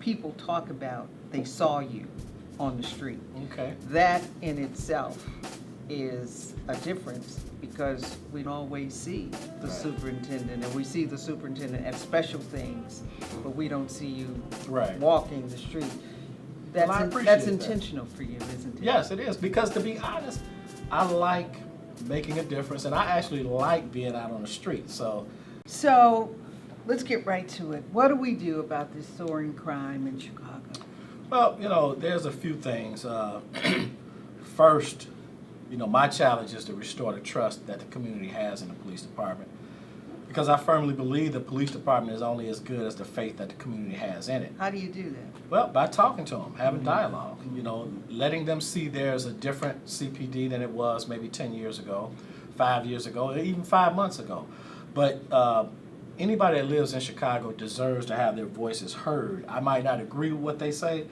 people talk about they saw you on the street. Okay. That in itself is a difference because we don't always see the Right. superintendent, and we see the superintendent at special things, but we don't see you Right. walking the street. Well, I appreciate That's that. intentional for you, isn't it? Yes, it is. Because to be honest, I like making a difference, and I actually like being out on the street. So let's get right to it. What do we do about this soaring crime in Chicago? Well, there's a few things. First, my challenge is to restore the trust that the community has in the police department. Because I firmly believe the police department is only as good as the faith that the community has in it. How do you do that? Well, by talking to them, having dialogue, letting them see there's a different CPD than it was maybe 10 years ago, 5 years ago, or even 5 months ago. But anybody that lives in Chicago deserves to have their voices heard. I might not agree with what they say,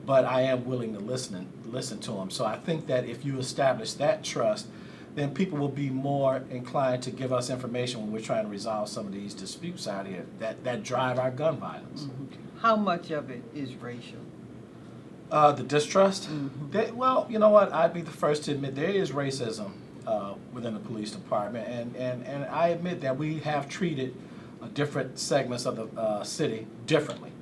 but I am willing to listen to them. So I think that if you establish that trust, then people will be more inclined to give us information when we're trying to resolve some of these disputes out here that drive our gun violence. How much of it is racial? The distrust? Well, you know what? I'd be the first to admit there is racism within the police department, and I admit that we have treated different segments of the city differently.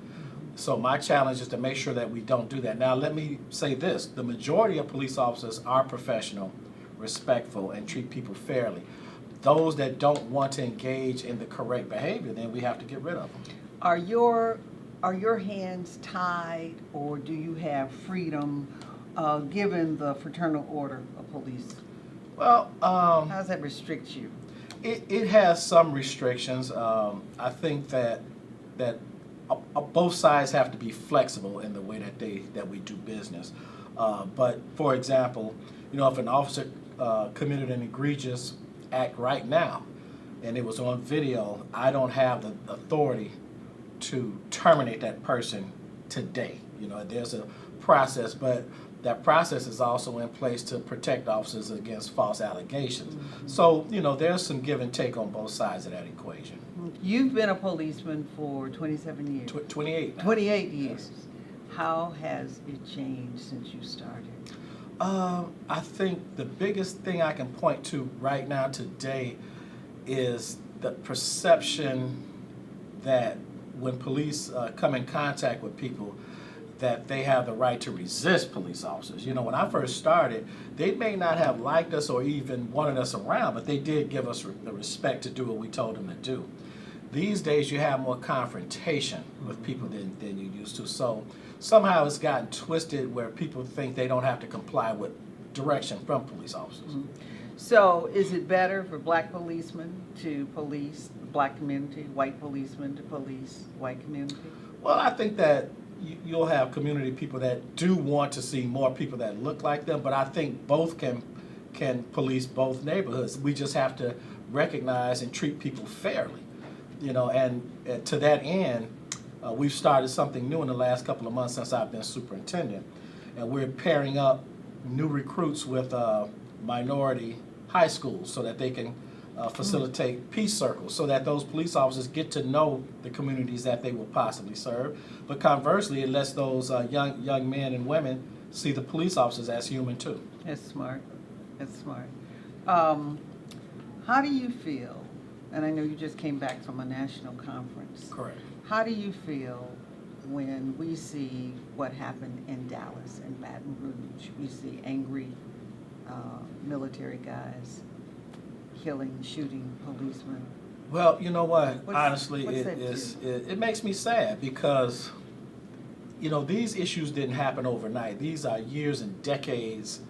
So my challenge is to make sure that we don't do that. Now, let me say this. The majority of police officers are professional, respectful, and treat people fairly. Those that don't want to engage in the correct behavior, then we have to get rid of them. Are your hands tied, or do you have freedom given the fraternal order of police? Well, How does that restrict you? It has some restrictions. I think that both sides have to be flexible in the way that we do business. But for example, if an officer committed an egregious act right now, and it was on video, I don't have the authority to terminate that person today. There's a process, but that process is also in place to protect officers against false allegations. So, there's some give and take on both sides of that equation. You've been a policeman for 27 years. 28 now. 28 years. How has it changed since you started? I think the biggest thing I can point to right now today is the perception that when police come in contact with people, that they have the right to resist police officers. When I first started, they may not have liked us or even wanted us around, but they did give us the respect to do what we told them to do. These days, you have more confrontation with people than you used to. So somehow it's gotten twisted where people think they don't have to comply with direction from police officers. So is it better for black policemen to police the black community, white policemen to police white community? Well, I think that you'll have community people that do want to see more people that look like them, but I think both can police both neighborhoods. We just have to recognize and treat people fairly, and to that end, we've started something new in the last couple of months since I've been superintendent, and we're pairing up new recruits with minority high schools so that they can facilitate peace circles, so that those police officers get to know the communities that they will possibly serve. But conversely, it lets those young men and women see the police officers as human too. That's smart. That's smart. How do you feel, and I know you just came back from a national conference. Correct. How do you feel when we see what happened in Dallas and Baton Rouge? We see angry military guys shooting policemen. Well, you know what? Honestly, what's it makes me sad because, these issues didn't happen overnight. These are years and decades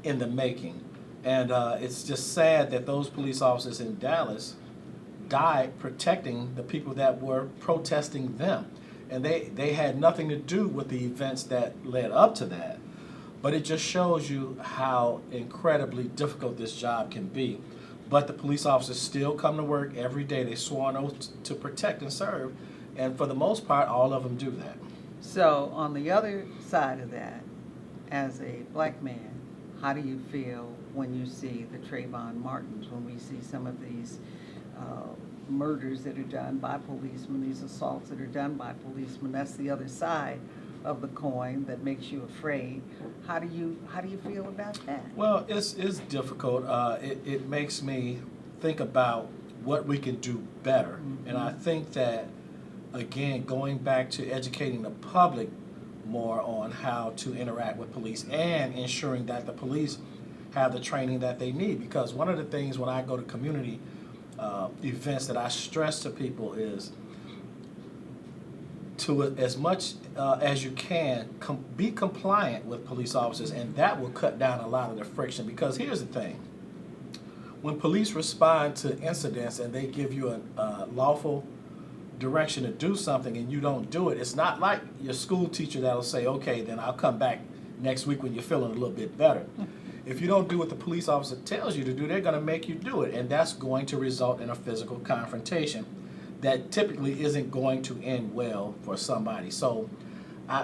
in the making. And it's just sad that those police officers in Dallas died protecting the people that were protesting them. And they had nothing to do with the events that led up to that. But it just shows you how incredibly difficult this job can be. But the police officers still come to work every day. They swore an oath to protect and serve. And for the most part, all of them do that. So on the other side of that, as a black man, how do you feel when you see the Trayvon Martins, when we see some of these murders that are done by policemen, these assaults that are done by policemen. That's the other side of the coin that makes you afraid. How do you feel about that? Well, it's difficult. It makes me think about what we can do better. Mm-hmm. And I think that, again, going back to educating the public more on how to interact with police and ensuring that the police have the training that they need. Because one of the things when I go to community events that I stress to people is to as much as you can be compliant with police officers, and that will cut down a lot of the friction. Because here's the thing. When police respond to incidents and they give you a lawful direction to do something and you don't do it, it's not like your school teacher that'll say, okay, then I'll come back next week when you're feeling a little bit better. If you don't do what the police officer tells you to do, they're going to make you do it, and that's going to result in a physical confrontation that typically isn't going to end well for somebody. So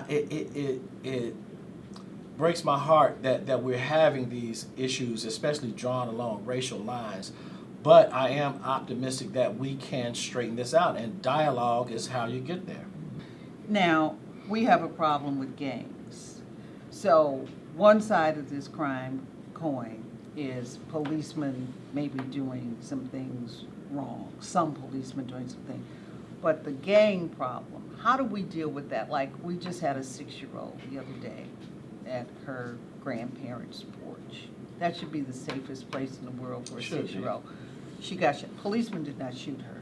it breaks my heart that we're having these issues, especially drawn along racial lines. But I am optimistic that we can straighten this out, and dialogue is how you get there. Now, we have a problem with gangs. So one side of this crime coin is policemen maybe doing some things wrong, some policemen doing something. But the gang problem, how do we deal with that? Like, we just had a 6-year-old the other day at her grandparents' porch. That should be the safest place in the world for a 6-year-old. She got shot. Policemen did not shoot her.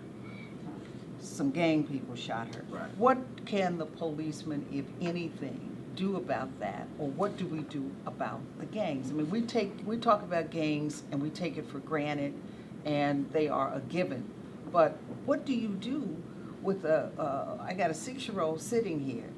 Some gang people shot her. Right. What can the policeman, if anything, do about that? Or what do we do about the gangs? I mean, we talk about gangs and we take it for granted and they are a given. But what do you do with I got a 6-year-old sitting here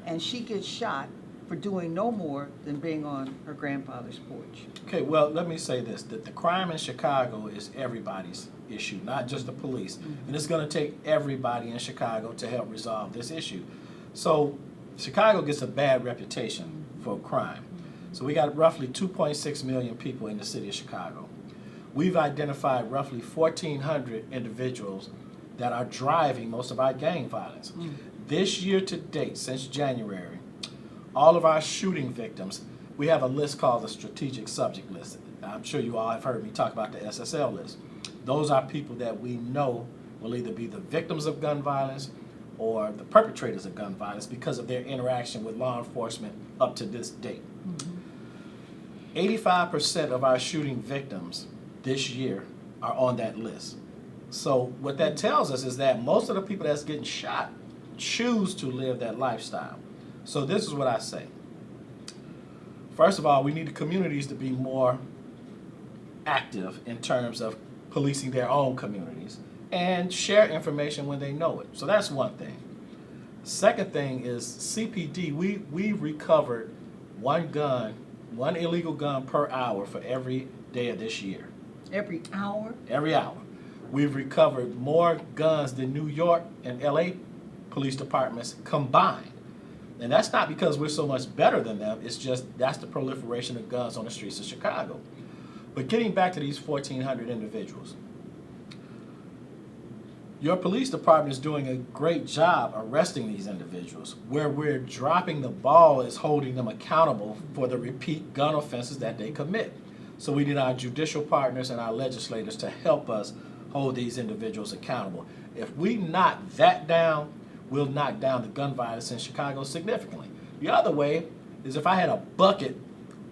and she gets shot for doing no more than being on her grandfather's porch? Okay, well, let me say this, that the crime in Chicago is everybody's issue, not just the police. Mm-hmm. And it's going to take everybody in Chicago to help resolve this issue. So Chicago gets a bad reputation for crime. So we got roughly 2.6 million people in the city of Chicago. We've identified roughly 1,400 individuals that are driving most of our gang violence. Mm-hmm. This year to date, since January, all of our shooting victims, we have a list called the strategic subject list. I'm sure you all have heard me talk about the SSL list. Those are people that we know will either be the victims of gun violence or the perpetrators of gun violence because of their interaction with law enforcement up to this date. Mm-hmm. 85% of our shooting victims this year are on that list. So what that tells us is that most of the people that's getting shot choose to live that lifestyle. So this is what I say. First of all, we need the communities to be more active in terms of policing their own communities and share information when they know it. So that's one thing. Second thing is CPD. We recovered one illegal gun per hour for every day of this year. Every hour? Every hour. We've recovered more guns than New York and LA police departments combined. And that's not because we're so much better than them, it's just that's the proliferation of guns on the streets of Chicago. But getting back to these 1,400 individuals, your police department is doing a great job arresting these individuals. Where we're dropping the ball is holding them accountable for the repeat gun offenses that they commit. So we need our judicial partners and our legislators to help us hold these individuals accountable. If we knock that down, we'll knock down the gun violence in Chicago significantly. The other way is if I had a bucket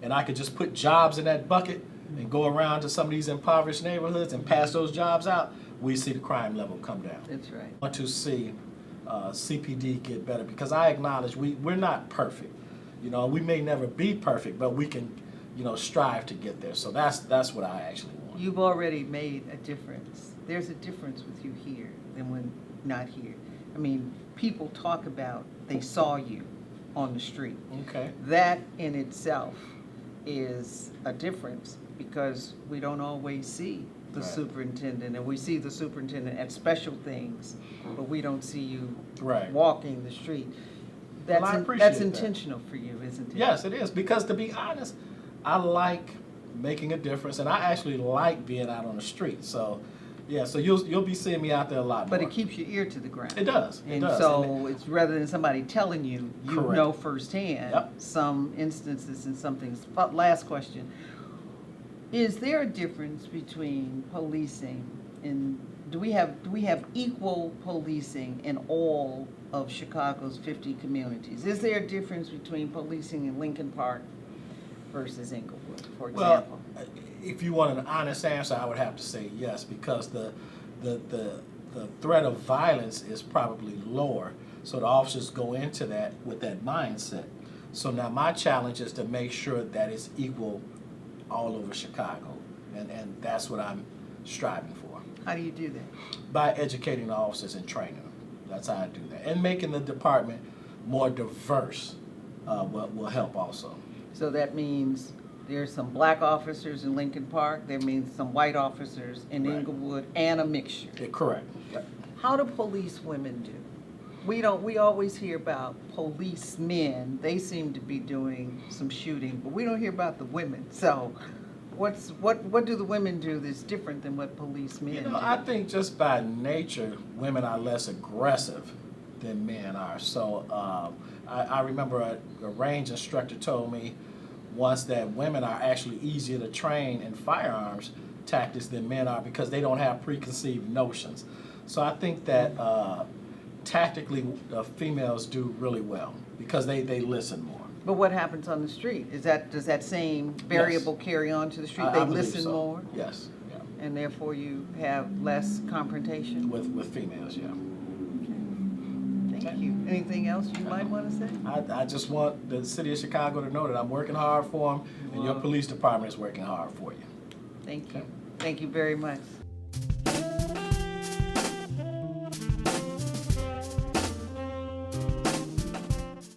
and I could just put jobs in that bucket and go around to some of these impoverished neighborhoods and pass those jobs out, we see the crime level come down. That's right. I want to see CPD get better because I acknowledge we're not perfect. You know, we may never be perfect, but we can, strive to get there. So that's what I actually want. You've already made a difference. There's a difference with you here than when not here. I mean, people talk about they saw you on the street. Okay. That in itself is a difference because we don't always see the superintendent, and we see the superintendent at special things, but we don't see you walking the street. That's intentional for you, isn't it? Yes, it is, because to be honest, I like making a difference, and I actually like being out on the street. So, Yeah, so you'll be seeing me out there a lot more. But it keeps your ear to the ground. It does. It And does. so it's rather than somebody telling you, you Correct. know firsthand Yep. some instances and some things. But last question. Is there a difference between policing and do we have equal policing in all of Chicago's 50 communities? Is there a difference between policing in Lincoln Park versus Inglewood, for example? Well, if you want an honest answer, I would have to say yes, because the threat of violence is probably lower. So the officers go into that with that mindset. So now my challenge is to make sure that it's equal all over Chicago. And that's what I'm striving for. How do you do that? By educating the officers and training them. That's how I do that. And making the department more diverse will help also. So that means there's some black officers in Lincoln Park, there means some white officers in Right. Inglewood, and a mixture. Yeah, correct. Yep. How do police women do? We always hear about policemen, they seem to be doing some shooting, but we don't hear about the women. So what do the women do that's different than what policemen You do? know, I think just by nature, women are less aggressive than men are. So I remember a range instructor told me once that women are actually easier to train in firearms tactics than men are because they don't have preconceived notions. So I think that tactically females do really well because they listen more. But what happens on the street? Does that same variable carry on to the street? I They believe listen so. more? Yes, yeah. And therefore you have less confrontation? With females, yeah. Thank you. Anything else you might want to say? I just want the city of Chicago to know that I'm working hard for them, and your police department is working hard for you. Thank you. Thank you very much.